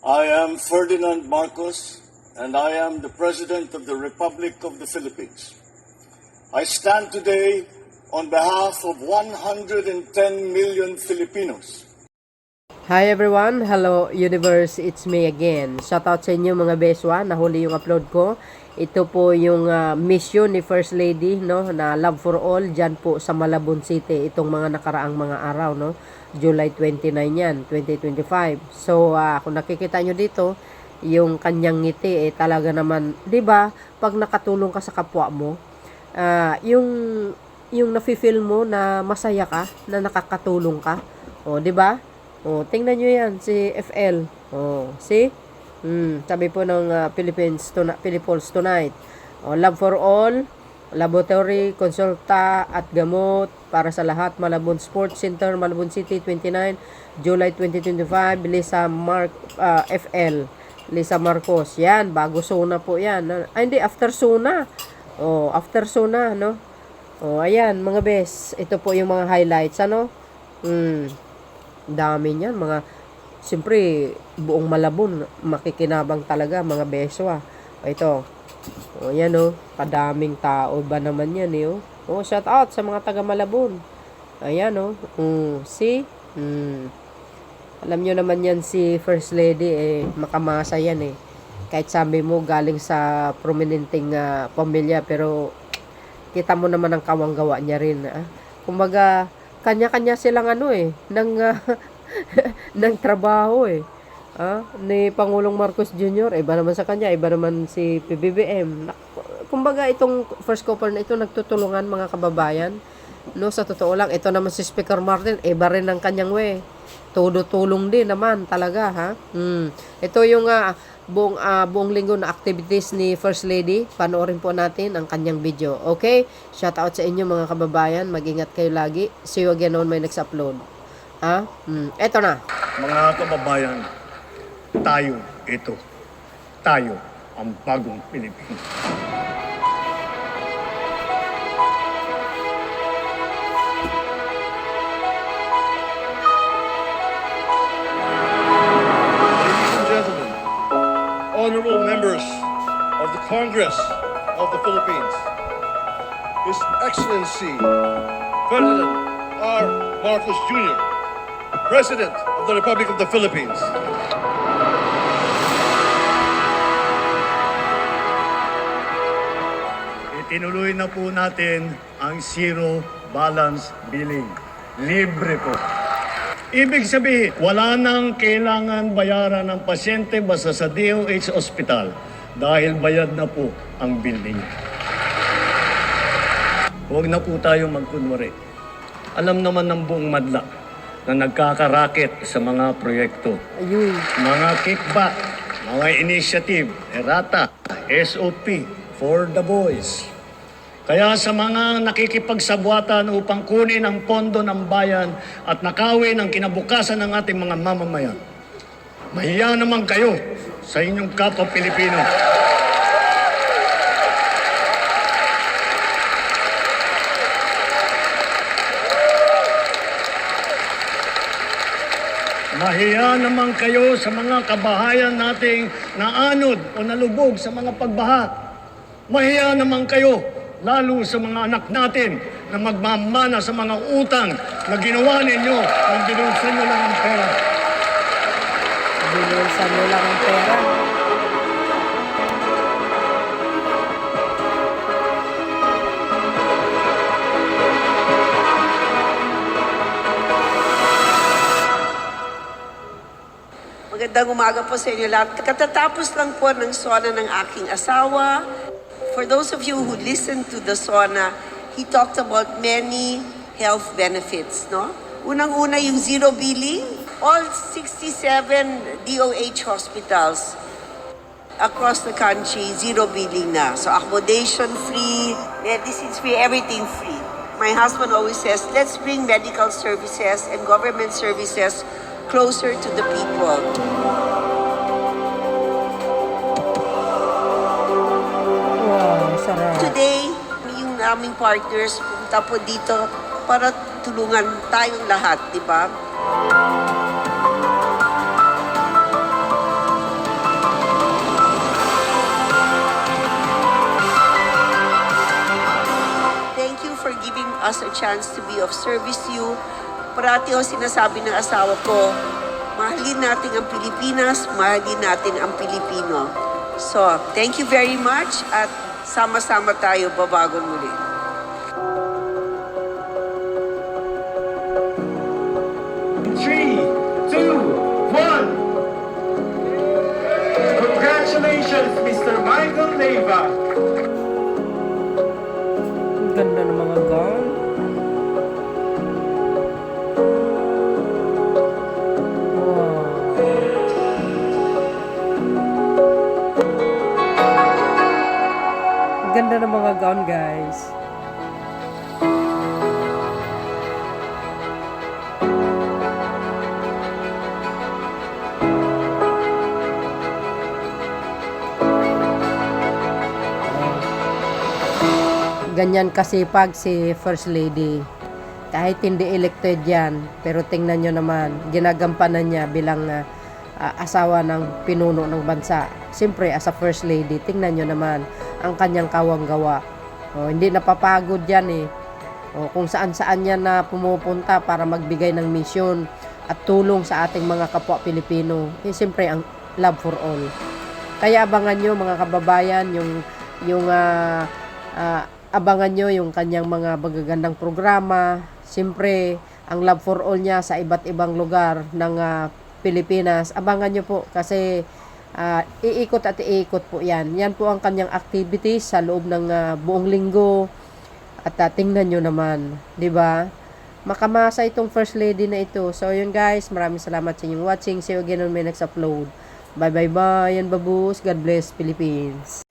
I am Ferdinand Marcos, and I am the President of the Republic of the Philippines. I stand today on behalf of 110 million Filipinos. Hi everyone, hello universe, it's me again. Shoutout sa inyo mga beswa, nahuli yung upload ko. Ito po yung mission ni First Lady, no, na Love for All dyan po sa Malabon City. Itong mga nakaraang mga araw, no, July 29 yan, 2025. So kung nakikita nyo dito, yung kanyang ngiti talaga naman, 'di ba? Pag nakatulong ka sa kapwa mo, yung nafi-feel mo na masaya ka, na nakakatulong ka. O, 'di ba? Oh, tingnan nyo yan, si FL. Oh, see? Sabi po ng Philippines Tonight. Oh, Love for All, laboratory, konsulta at gamot para sa lahat. Malabon Sports Center, Malabon City, 29, July 2025. FL. Lisa Marcos. Yan, bago Sona po yan. Ay, hindi, after Sona. Oh, after Sona, no? Oh, ayan, mga bes. Ito po yung mga highlights, ano? Dami niyan, mga siyempre buong Malabon makikinabang talaga mga beswa. Ito. Oh, yan oh, kadaming tao ba naman yan eh oh. Oh, shout out sa mga taga Malabon. Ayan oh. See? Alam niyo naman yan si First Lady makamasa yan eh. Kahit sabi mo galing sa prominenteng pamilya, pero kita mo naman ang kawanggawa niya rin. Kumbaga kanya-kanya silang ng trabaho ni Pangulong Marcos Jr. Iba naman sa kanya, iba naman si PBBM. Kumbaga itong first couple na ito nagtutulungan mga kababayan. No, sa totoo lang, ito naman si Speaker Martin, iba rin ang kanyang way. Todo-tulong din naman talaga ha. Ito yung buong linggo na activities ni First Lady. Panoorin po natin ang kanyang video. Okay? Shout out sa inyo mga kababayan. Mag-ingat kayo lagi. See you again on my next upload. Eto na. Mga kababayan, tayo ito. Tayo ang bagong Pilipinas. Honorable members of the Congress of the Philippines, His Excellency Ferdinand R. Marcos Jr., President of the Republic of the Philippines. Itinuloy na po natin ang zero balance billing. Libre po. Ibig sabihin, wala nang kailangan bayaran ng pasyente basta sa DOH Hospital dahil bayad na po ang building. Huwag na po tayo magkunwari. Alam naman ng buong madla na nagkakaraket sa mga proyekto. Mga kickback, mga initiative, errata, SOP for the boys. Kaya sa mga nakikipagsabwatan upang kunin ang pondo ng bayan at nakawin ang kinabukasan ng ating mga mamamayan, mahiya naman kayo sa inyong kapwa Pilipino. Mahiya naman kayo sa mga kabahayan nating naanod o nalubog sa mga pagbaha. Mahiya naman kayo lalo sa mga anak natin na magmamana sa mga utang na ginawa ninyo nang binulsan nyo lang ang pera. Binulsan nyo lang ang pera. Magandang umaga po sa inyo lahat. Katatapos lang po ng SONA ng aking asawa. For those of you who listened to the SONA, he talked about many health benefits, no? Unang-una yung zero billing. All 67 DOH hospitals across the country, zero billing na. So accommodation free, medicines free, everything free. My husband always says, let's bring medical services and government services closer to the people. Sarap. Today, yung aming partners pumunta po dito para tulungan tayong lahat, di ba? us a chance to be of service to you. Parati ho sinasabi ng asawa ko, mahalin natin ang Pilipinas, mahalin natin ang Pilipino. So, thank you very much at sama-sama tayo babagon muli. Three, two, one. Congratulations, Mr. Michael Leyva. Ang ganda ng mga gown. Ang ganda ng mga gown, guys. Ganyan kasipag si First Lady. Kahit hindi elected yan, pero tingnan nyo naman, ginagampanan niya bilang asawa ng pinuno ng bansa. Siyempre, as a First Lady, tingnan nyo naman ang kanyang kawang-gawa. Hindi napapagod yan eh. Kung saan-saan yan na pumupunta para magbigay ng misyon at tulong sa ating mga kapwa Pilipino. Siyempre, ang love for all. Kaya abangan nyo mga kababayan, yung abangan nyo yung kanyang mga magagandang programa. Siyempre, ang love for all niya sa iba't ibang lugar ng Pilipinas. Abangan nyo po kasi iikot at iikot po yan. Yan po ang kanyang activities sa loob ng buong linggo. At tingnan nyo naman, di ba? Makamasa itong First Lady na ito. So yun guys, maraming salamat sa inyong watching. See you again on my next upload. Bye bye bye and babus. God bless Philippines.